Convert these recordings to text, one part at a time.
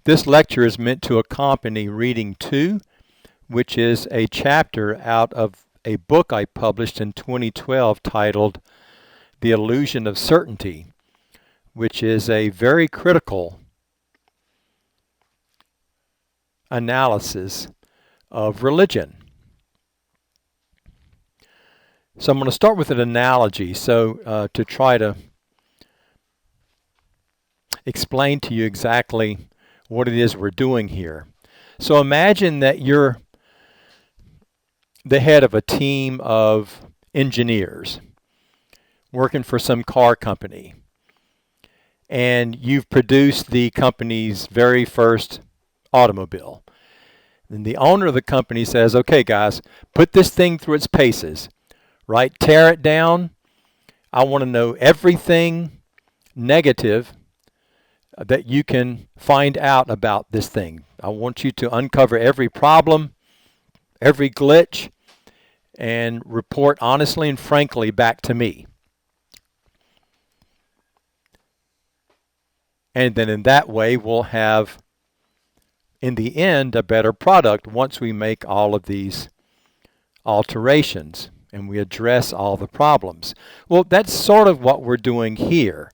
This lecture is meant to accompany reading 2, which is a chapter out of a book I published in 2012 titled The Illusion of Certainty, which is a very critical analysis of religion. So I'm going to start with an analogy to try to explain to you exactly what it is we're doing here. So imagine that you're the head of a team of engineers working for some car company, and you've produced the company's very first automobile. And the owner of the company says, okay guys, put this thing through its paces, right? Tear it down. I want to know everything negative that you can find out about this thing. I want you to uncover every problem, every glitch, and report honestly and frankly back to me. And then in that way, we'll have, in the end, a better product once we make all of these alterations and we address all the problems. Well, that's sort of what we're doing here.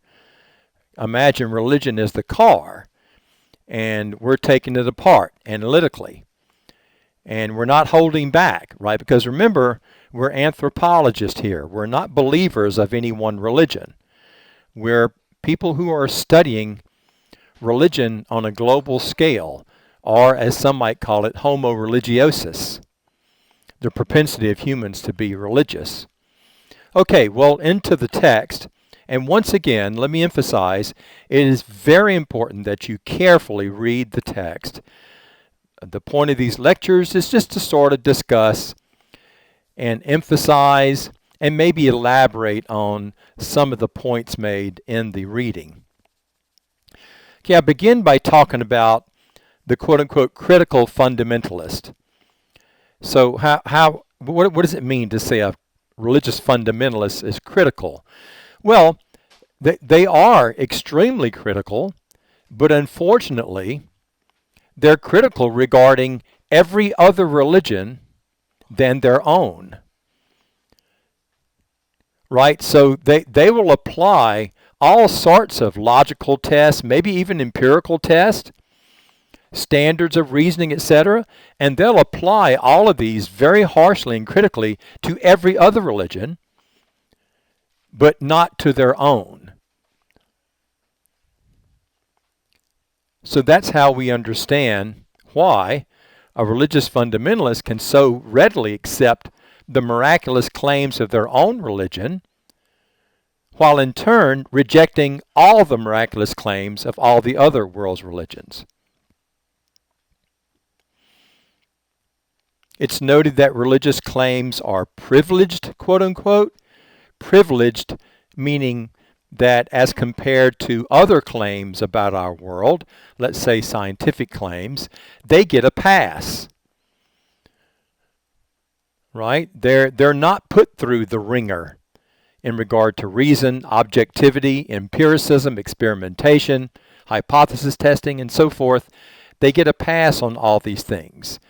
Imagine religion is the car, and we're taking it apart analytically. And we're not holding back, right? Because remember, we're anthropologists here. We're not believers of any one religion. We're people who are studying religion on a global scale, or as some might call it, homo religiosus, the propensity of humans to be religious. Okay, well, into the text. And once again, let me emphasize, it is very important that you carefully read the text. The point of these lectures is just to sort of discuss and emphasize and maybe elaborate on some of the points made in the reading. Okay, I begin by talking about the quote-unquote critical fundamentalist. So what does it mean to say a religious fundamentalist is critical? Well, they are extremely critical, but unfortunately, they're critical regarding every other religion than their own. Right? So they will apply all sorts of logical tests, maybe even empirical tests, standards of reasoning, etc., and they'll apply all of these very harshly and critically to every other religion, but not to their own. So that's how we understand why a religious fundamentalist can so readily accept the miraculous claims of their own religion, while in turn rejecting all the miraculous claims of all the other world's religions. It's noted that religious claims are privileged, quote unquote. Privileged meaning that as compared to other claims about our world, let's say scientific claims, they get a pass. Right? They're not put through the ringer in regard to reason, objectivity, empiricism, experimentation, hypothesis testing, and so forth. They get a pass on all these things.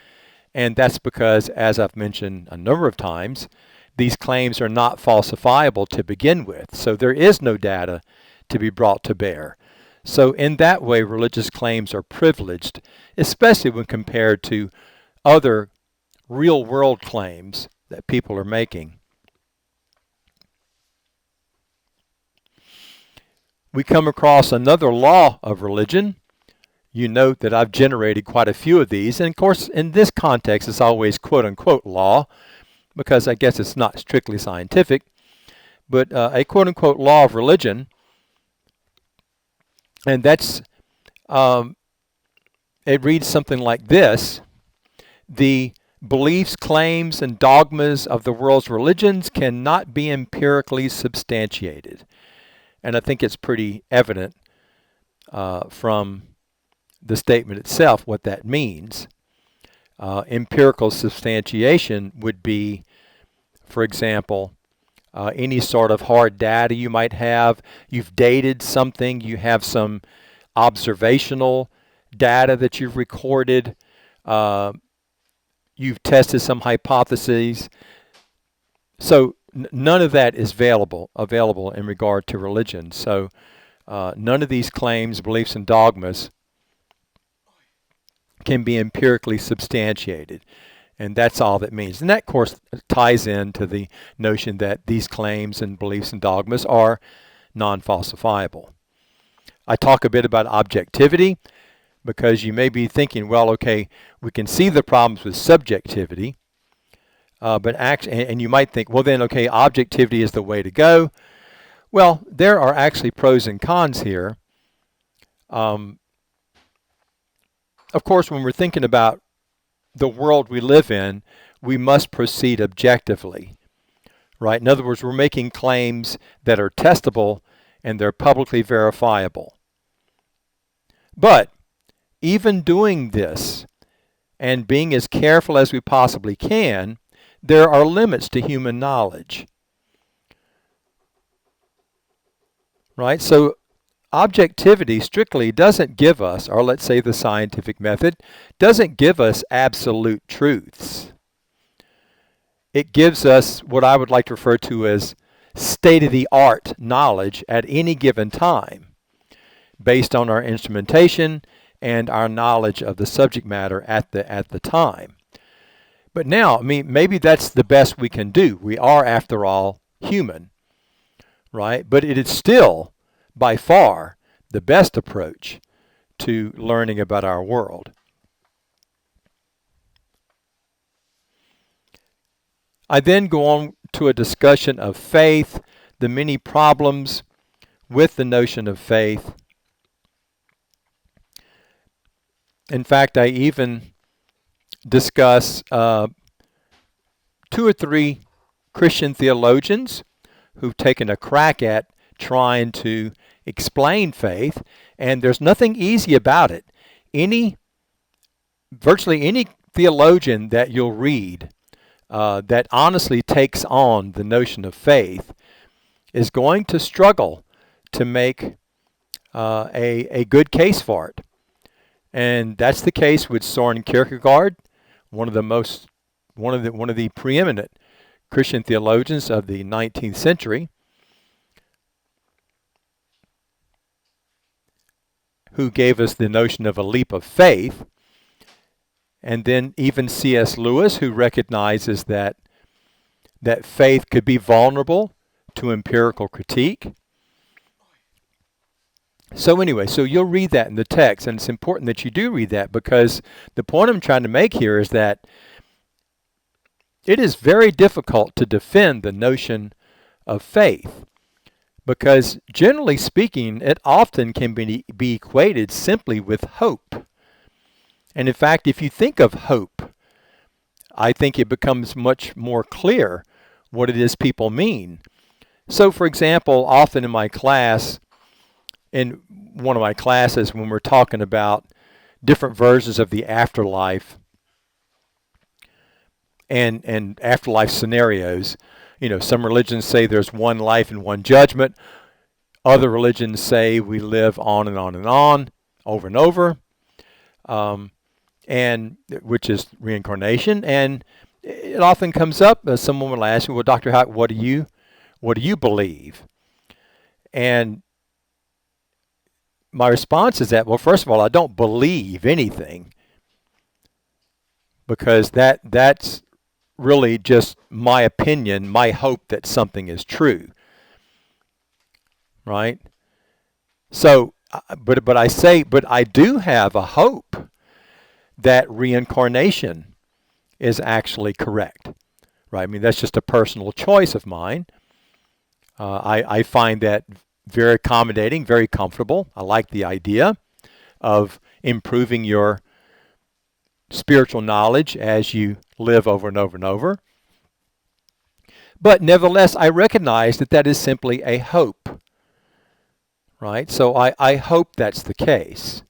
And that's because, as I've mentioned a number of times, these claims are not falsifiable to begin with. So there is no data to be brought to bear. So in that way, religious claims are privileged, especially when compared to other real-world claims that people are making. We come across another law of religion. You note that I've generated quite a few of these. And of course, in this context, it's always quote-unquote law, because I guess it's not strictly scientific. But a quote-unquote law of religion, and that's, it reads something like this: the beliefs, claims, and dogmas of the world's religions cannot be empirically substantiated. And I think it's pretty evident from the statement itself what that means. Empirical substantiation would be, for example, any sort of hard data you might have. You've dated something, you have some observational data that you've recorded. Uh, you've tested some hypotheses. So none of that is available in regard to religion. So none of these claims, beliefs, and dogmas can be empirically substantiated. And that's all that means. And that, of course, ties into the notion that these claims and beliefs and dogmas are non-falsifiable. I talk a bit about objectivity because you may be thinking, well, okay, we can see the problems with subjectivity, but actually, and you might think, well, then, okay, objectivity is the way to go. Well, there are actually pros and cons here. Of course, when we're thinking about the world we live in, we must proceed objectively, right? In other words, we're making claims that are testable and they're publicly verifiable. But even doing this and being as careful as we possibly can, there are limits to human knowledge, right? So objectivity strictly doesn't give us, or let's say the scientific method, doesn't give us absolute truths. It gives us what I would like to refer to as state-of-the-art knowledge at any given time, based on our instrumentation and our knowledge of the subject matter at the time. But now, I mean, maybe that's the best we can do. We are, after all, human, right? But it is still, by far, the best approach to learning about our world. I then go on to a discussion of faith, the many problems with the notion of faith. In fact, I even discuss 2 or 3 Christian theologians who've taken a crack at trying to explain faith, and there's nothing easy about it. Virtually any theologian that you'll read that honestly takes on the notion of faith is going to struggle to make a good case for it. And that's the case with Soren Kierkegaard, one of the preeminent Christian theologians of the 19th century, who gave us the notion of a leap of faith. And then even C.S. Lewis, who recognizes that faith could be vulnerable to empirical critique. So anyway, so you'll read that in the text, and it's important that you do read that, because the point I'm trying to make here is that it is very difficult to defend the notion of faith, because generally speaking, it often can be equated simply with hope. And in fact, if you think of hope, I think it becomes much more clear what it is people mean. So for example, often in my class, in one of my classes, when we're talking about different versions of the afterlife and afterlife scenarios, you know, some religions say there's one life and one judgment. Other religions say we live on and on and on, over and over, and which is reincarnation. And it often comes up, someone will ask me, well, Dr. Houck, what do you believe? And my response is that, well, first of all, I don't believe anything, because that's really just my opinion, my hope that something is true, right? So, but I do have a hope that reincarnation is actually correct, right? I mean, that's just a personal choice of mine. I find that very accommodating, very comfortable. I like the idea of improving your spiritual knowledge as you live over and over and over. But nevertheless, I recognize that is simply a hope, right? So I hope that's the case.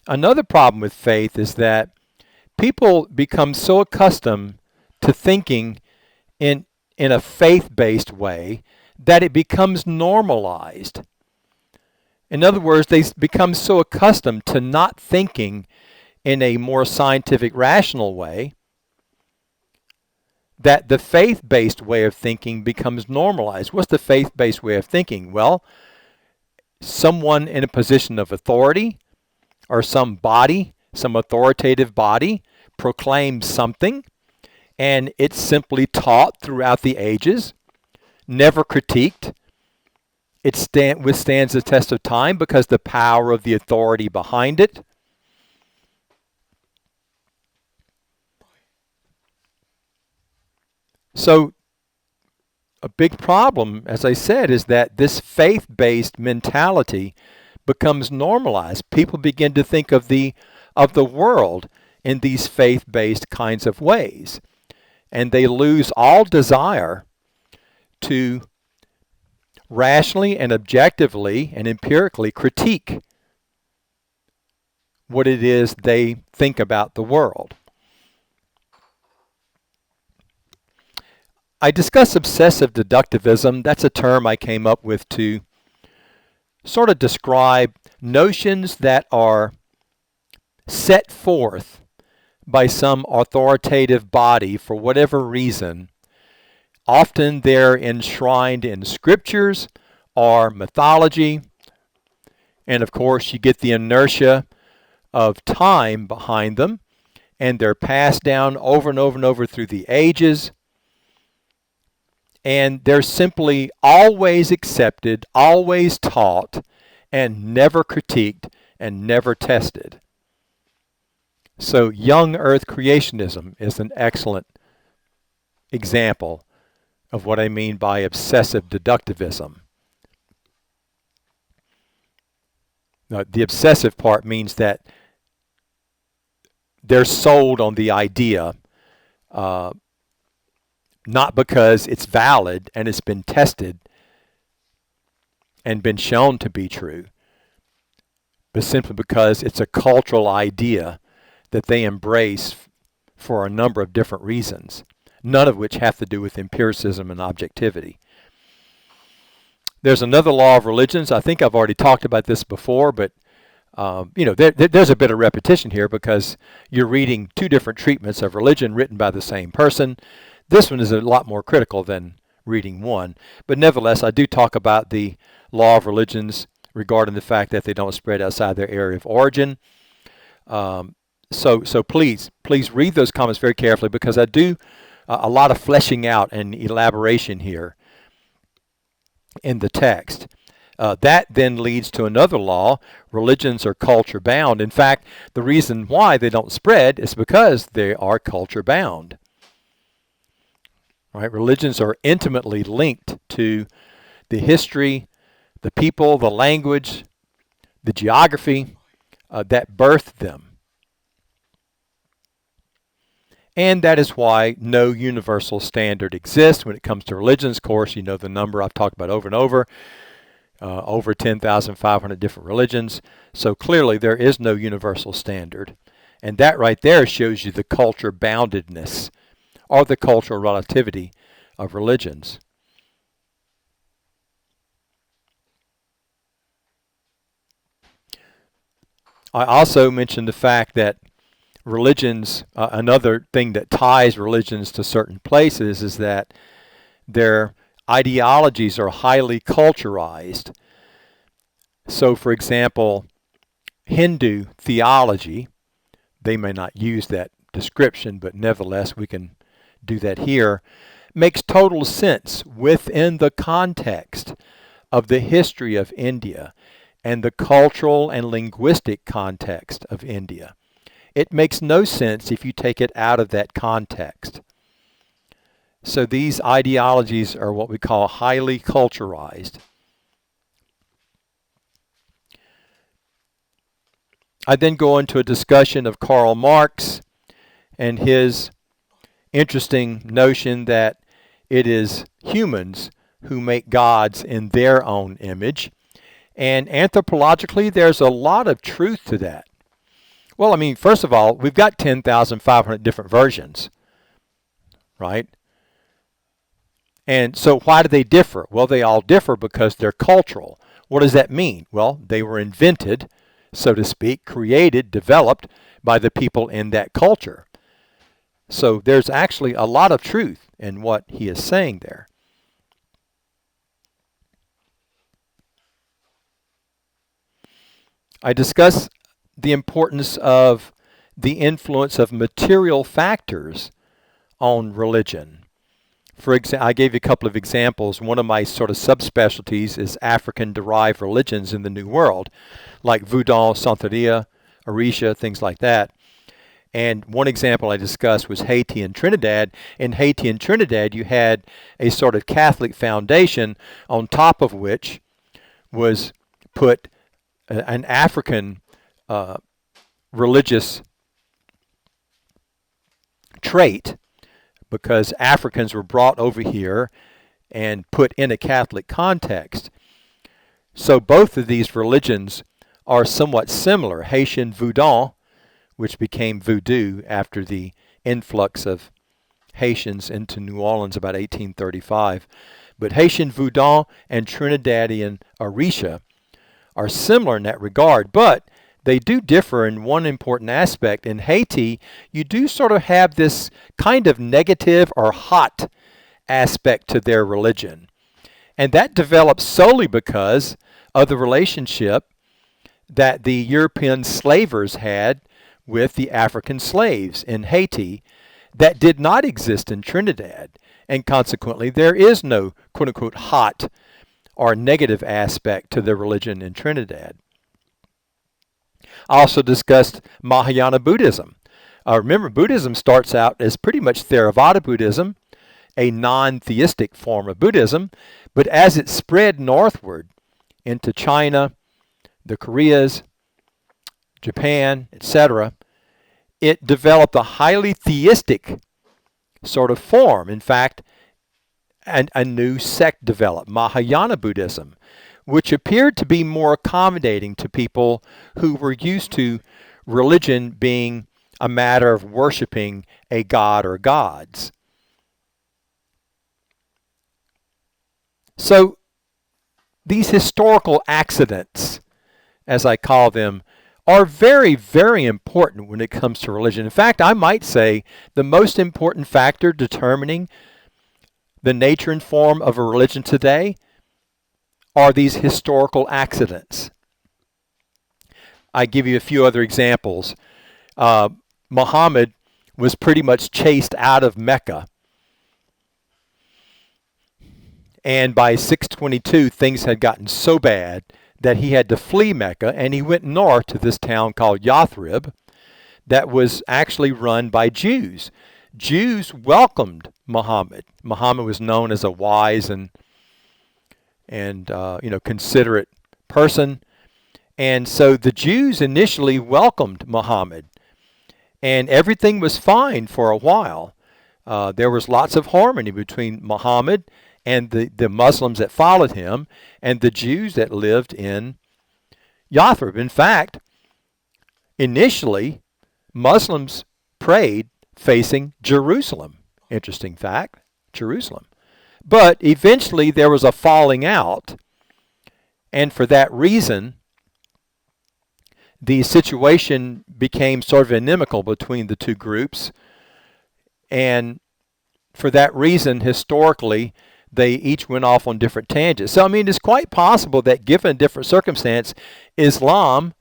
Another problem with faith is that people become so accustomed to thinking in a faith-based way that it becomes normalized. In other words, they become so accustomed to not thinking in a more scientific, rational way that the faith-based way of thinking becomes normalized. What's the faith-based way of thinking? Well, someone in a position of authority or some body, some authoritative body, proclaims something, and it's simply taught throughout the ages, never critiqued. It withstands the test of time because the power of the authority behind it. So a big problem, as I said, is that this faith-based mentality becomes normalized. People begin to think of the world in these faith-based kinds of ways, and they lose all desire to rationally and objectively and empirically critique what it is they think about the world. I discuss obsessive deductivism. That's a term I came up with to sort of describe notions that are set forth by some authoritative body for whatever reason. Often they're enshrined in scriptures or mythology, and of course you get the inertia of time behind them, and they're passed down over and over and over through the ages, and they're simply always accepted, always taught, and never critiqued and never tested. So young earth creationism is an excellent example of what I mean by obsessive deductivism. Now, the obsessive part means that they're sold on the idea, not because it's valid and it's been tested and been shown to be true, but simply because it's a cultural idea that they embrace for a number of different reasons, none of which have to do with empiricism and objectivity. There's another law of religions. I think I've already talked about this before, but there's a bit of repetition here because you're reading two different treatments of religion written by the same person. This one is a lot more critical than reading one, but nevertheless, I do talk about the law of religions regarding the fact that they don't spread outside their area of origin. So please read those comments very carefully because I do a lot of fleshing out and elaboration here in the text. That then leads to another law. Religions are culture bound. In fact, the reason why they don't spread is because they are culture bound. Right? Religions are intimately linked to the history, the people, the language, the geography that birthed them. And that is why no universal standard exists when it comes to religions. Of course, you know the number I've talked about over and over 10,500 different religions. So clearly there is no universal standard. And that right there shows you the culture boundedness or the cultural relativity of religions. I also mentioned the fact that religions, another thing that ties religions to certain places is that their ideologies are highly culturized. So, for example, Hindu theology, they may not use that description, but nevertheless we can do that here, makes total sense within the context of the history of India and the cultural and linguistic context of India. It makes no sense if you take it out of that context. So these ideologies are what we call highly culturized. I then go into a discussion of Karl Marx and his interesting notion that it is humans who make gods in their own image. And anthropologically, there's a lot of truth to that. Well, I mean, first of all, we've got 10,500 different versions, right? And so why do they differ? Well, they all differ because they're cultural. What does that mean? Well, they were invented, so to speak, created, developed by the people in that culture. So there's actually a lot of truth in what he is saying there. I discuss the importance of the influence of material factors on religion. For example, I gave you a couple of examples. One of my sort of subspecialties is African-derived religions in the New World, like Voodoo, Santeria, Orisha, things like that. And one example I discussed was Haiti and Trinidad. In Haiti and Trinidad, you had a sort of Catholic foundation on top of which was put an African religious trait, because Africans were brought over here and put in a Catholic context. So both of these religions are somewhat similar. Haitian Voodoo, which became Voodoo after the influx of Haitians into New Orleans about 1835. But Haitian Voodoo and Trinidadian Orisha are similar in that regard, but they do differ in one important aspect. In Haiti, you do sort of have this kind of negative or hot aspect to their religion. And that develops solely because of the relationship that the European slavers had with the African slaves in Haiti that did not exist in Trinidad. And consequently, there is no quote-unquote hot or negative aspect to the religion in Trinidad. I also discussed Mahayana Buddhism. Remember, Buddhism starts out as pretty much Theravada Buddhism, a non-theistic form of Buddhism, but as it spread northward into China, the Koreas, Japan, etc., it developed a highly theistic sort of form. In fact, a new sect developed, Mahayana Buddhism, which appeared to be more accommodating to people who were used to religion being a matter of worshiping a god or gods. So these historical accidents, as I call them, are very, very important when it comes to religion. In fact, I might say the most important factor determining the nature and form of a religion today are these historical accidents. I give you a few other examples. Muhammad was pretty much chased out of Mecca. And by 622, things had gotten so bad that he had to flee Mecca, and he went north to this town called Yathrib that was actually run by Jews. Jews welcomed Muhammad. Muhammad was known as a wise and considerate person. And so the Jews initially welcomed Muhammad. And everything was fine for a while. There was lots of harmony between Muhammad and the Muslims that followed him and the Jews that lived in Yathrib. In fact, initially, Muslims prayed facing Jerusalem. Interesting fact, Jerusalem. But eventually there was a falling out, and for that reason, the situation became sort of inimical between the two groups, and for that reason, historically, they each went off on different tangents. So, I mean, it's quite possible that given a different circumstance, Islam,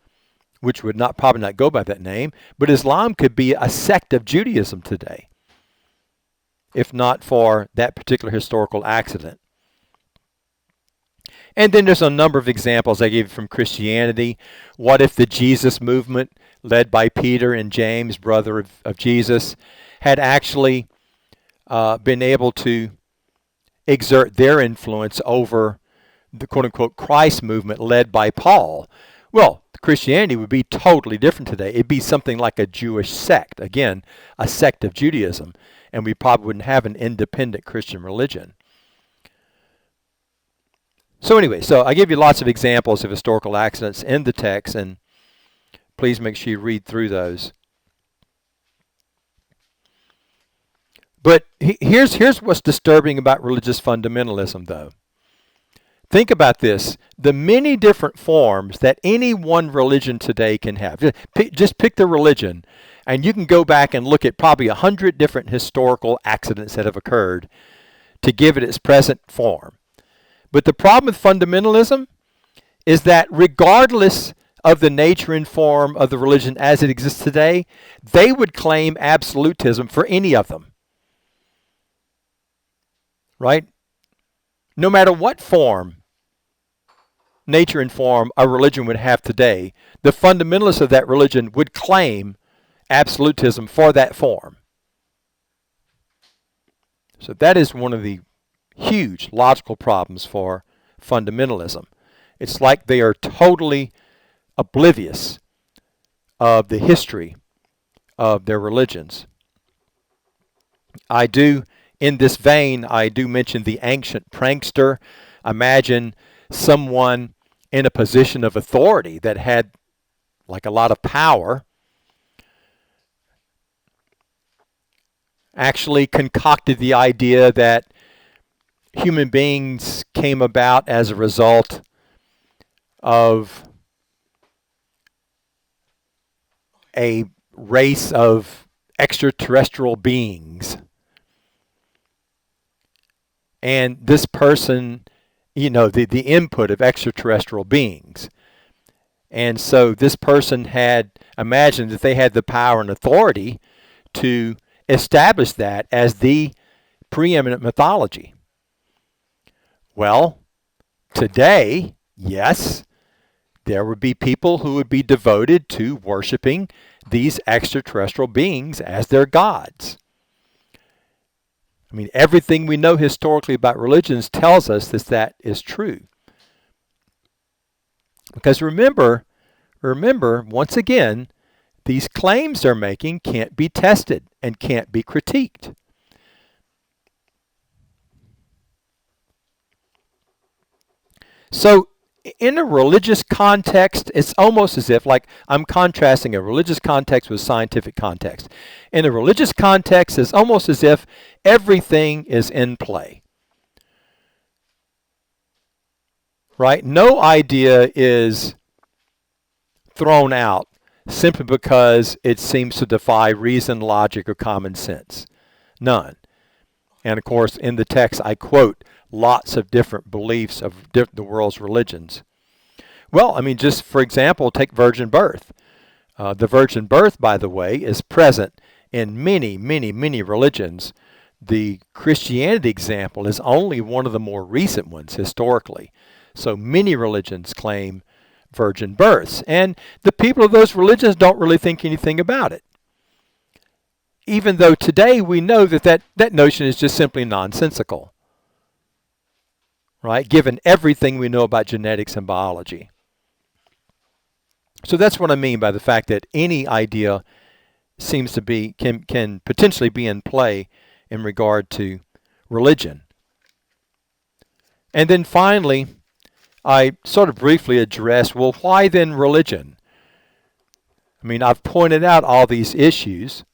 which would probably not go by that name, but Islam could be a sect of Judaism today, if not for that particular historical accident. And then there's a number of examples I gave from Christianity. What if the Jesus movement, led by Peter and James, brother of Jesus, had actually been able to exert their influence over the quote-unquote Christ movement led by Paul? Well, Christianity would be totally different today. It'd be something like a Jewish sect. Again, a sect of Judaism. And we probably wouldn't have an independent Christian religion. So anyway, so I give you lots of examples of historical accidents in the text, and please make sure you read through those. But here's what's disturbing about religious fundamentalism, though. Think about this. The many different forms that any one religion today can have. Just pick the religion, and you can go back and look at probably 100 different historical accidents that have occurred to give it its present form. But the problem with fundamentalism is that regardless of the nature and form of the religion as it exists today, they would claim absolutism for any of them. Right? No matter what form, nature and form a religion would have today, the fundamentalists of that religion would claim absolutism for that form. So that is one of the huge logical problems for fundamentalism. It's like they are totally oblivious of the history of their religions. In this vein, I do mention the ancient prankster. Imagine someone in a position of authority that had like a lot of power actually concocted the idea that human beings came about as a result of a race of extraterrestrial beings. And this person, the input of extraterrestrial beings. And so this person had imagined that they had the power and authority to establish that as the preeminent mythology. Well, today, yes, there would be people who would be devoted to worshiping these extraterrestrial beings as their gods. I mean, everything we know historically about religions tells us that is true. Because remember, once again, these claims they're making can't be tested and can't be critiqued. So in a religious context, it's almost as if, like, I'm contrasting a religious context with scientific context. In a religious context, it's almost as if everything is in play. Right? No idea is thrown out simply because it seems to defy reason, logic, or common sense. None. And of course, in the text, I quote lots of different beliefs of the world's religions. Well, I mean, just for example, take virgin birth. The virgin birth, by the way, is present in many, many, many religions. The Christianity example is only one of the more recent ones historically. So many religions claim virgin births. And the people of those religions don't really think anything about it. Even though today we know that notion is just simply nonsensical. Right? Given everything we know about genetics and biology. So that's what I mean by the fact that any idea seems to be, can potentially be in play in regard to religion. And then finally, I sort of briefly address, well, why then religion? I mean, I've pointed out all these issues.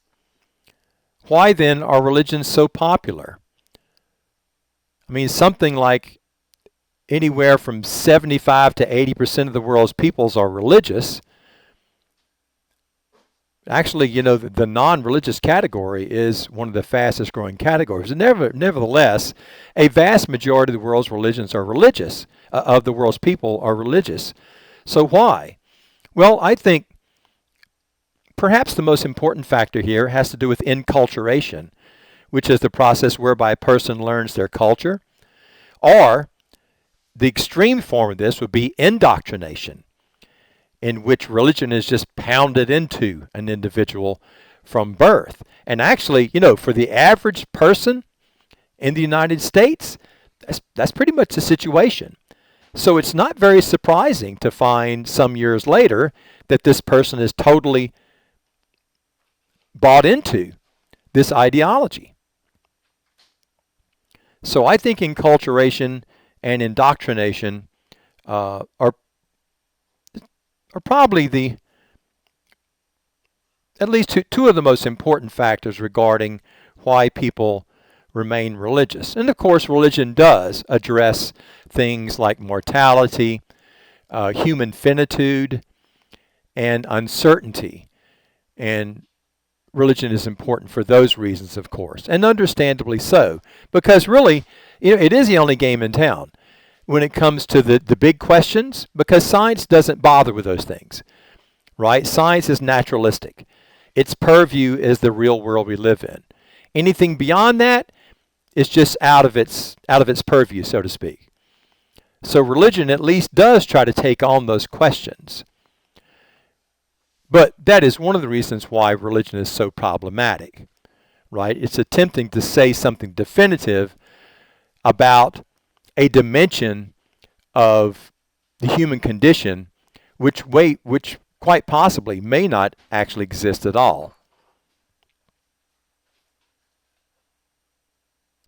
Why then are religions so popular? I mean, something like anywhere from 75 to 80% of the world's peoples are religious. Actually, the non-religious category is one of the fastest growing categories. And nevertheless, a vast majority of the world's religions are religious, of the world's people are religious. So why? Well, I think perhaps the most important factor here has to do with enculturation, which is the process whereby a person learns their culture, or the extreme form of this would be indoctrination, in which religion is just pounded into an individual from birth. And actually, for the average person in the United States, that's pretty much the situation. So it's not very surprising to find some years later that this person is totally bought into this ideology. So I think enculturation and indoctrination are probably at least two of the most important factors regarding why people remain religious. And of course, religion does address things like mortality, human finitude, and uncertainty. And religion is important for those reasons, of course, and understandably so, because really, it is the only game in town when it comes to the big questions, because science doesn't bother with those things, right? Science is naturalistic. Its purview is the real world we live in. Anything beyond that is just out of its purview, so to speak. So religion at least does try to take on those questions. But that is one of the reasons why religion is so problematic, right? It's attempting to say something definitive about a dimension of the human condition which quite possibly may not actually exist at all.